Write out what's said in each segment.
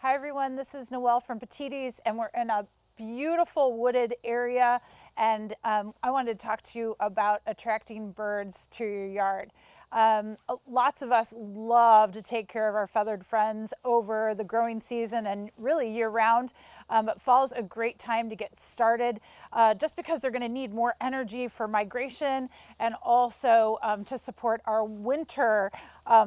Hi everyone, this is Noelle from Petitti's, and we're in a beautiful wooded area, and I wanted to talk to you about attracting birds to your yard. Lots of us love to take care of our feathered friends over the growing season and really year round, but fall's a great time to get started just because they're going to need more energy for migration and also to support our winter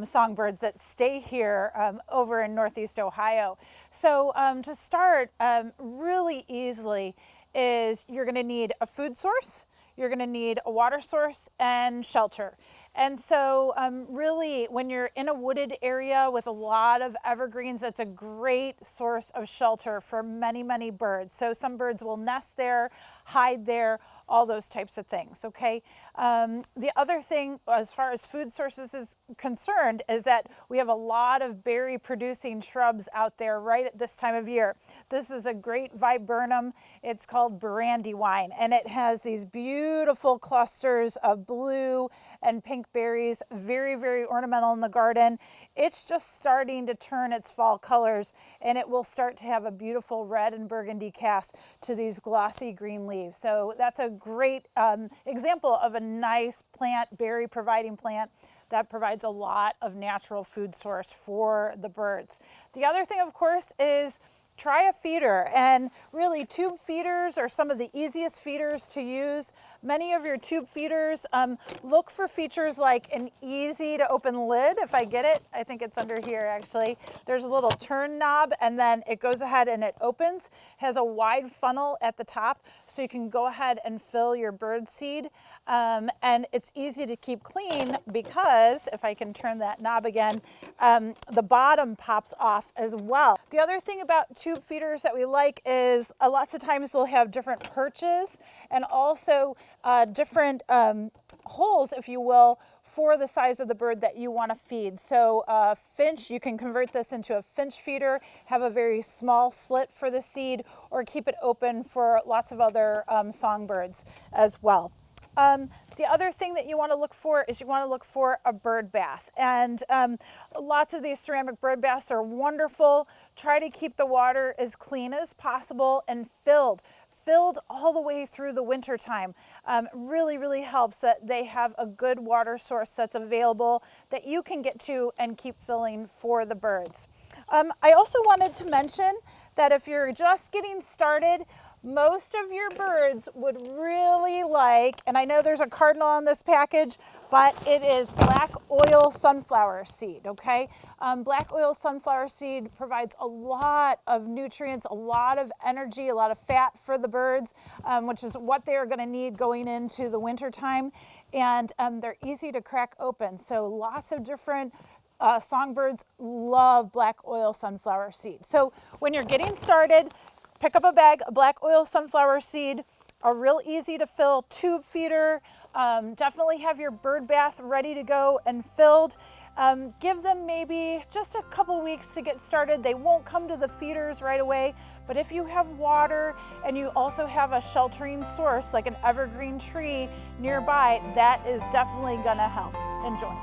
songbirds that stay here over in Northeast Ohio. So to start really easily is you're going to need a food source, you're going to need a water source, and shelter. And so really, when you're in a wooded area with a lot of evergreens, that's a great source of shelter for many, many birds. So some birds will nest there, hide there, all those types of things, okay? The other thing, as far as food sources is concerned, is that we have a lot of berry-producing shrubs out there right at this time of year. This is a great viburnum. It's called brandywine, and it has these beautiful clusters of blue and pink berries, very, very ornamental in the garden. It's just starting to turn its fall colors, and it will start to have a beautiful red and burgundy cast to these glossy green leaves. So that's a great example of a nice plant, berry providing plant that provides a lot of natural food source for the birds. The other thing, of course, is try a feeder, and really tube feeders are some of the easiest feeders to use. Many of your tube feeders look for features like an easy to open lid. If I get it, I think it's under here actually. There's a little turn knob, and then it goes ahead and it opens. Has a wide funnel at the top, so you can go ahead and fill your bird seed. And it's easy to keep clean because, if I can turn that knob again, the bottom pops off as well. The other thing about tube feeders that we like is lots of times they'll have different perches and also different holes, if you will, for the size of the bird that you want to feed. So finch, you can convert this into a finch feeder, have a very small slit for the seed, or keep it open for lots of other songbirds as well. The other thing that you want to look for is you want to look for a bird bath. And lots of these ceramic bird baths are wonderful. Try to keep the water as clean as possible and filled all the way through the winter time. Really, really helps that they have a good water source that's available that you can get to and keep filling for the birds. I also wanted to mention that if you're just getting started, most of your birds would really like, and I know there's a cardinal on this package, but it is black oil sunflower seed, okay? Black oil sunflower seed provides a lot of nutrients, a lot of energy, a lot of fat for the birds, which is what they're gonna need going into the winter time. And they're easy to crack open. So lots of different songbirds love black oil sunflower seed. So when you're getting started, pick up a bag of black oil sunflower seed, a real easy to fill tube feeder. Definitely have your bird bath ready to go and filled. Give them maybe just a couple weeks to get started. They won't come to the feeders right away, but if you have water and you also have a sheltering source like an evergreen tree nearby, that is definitely gonna help. Enjoy.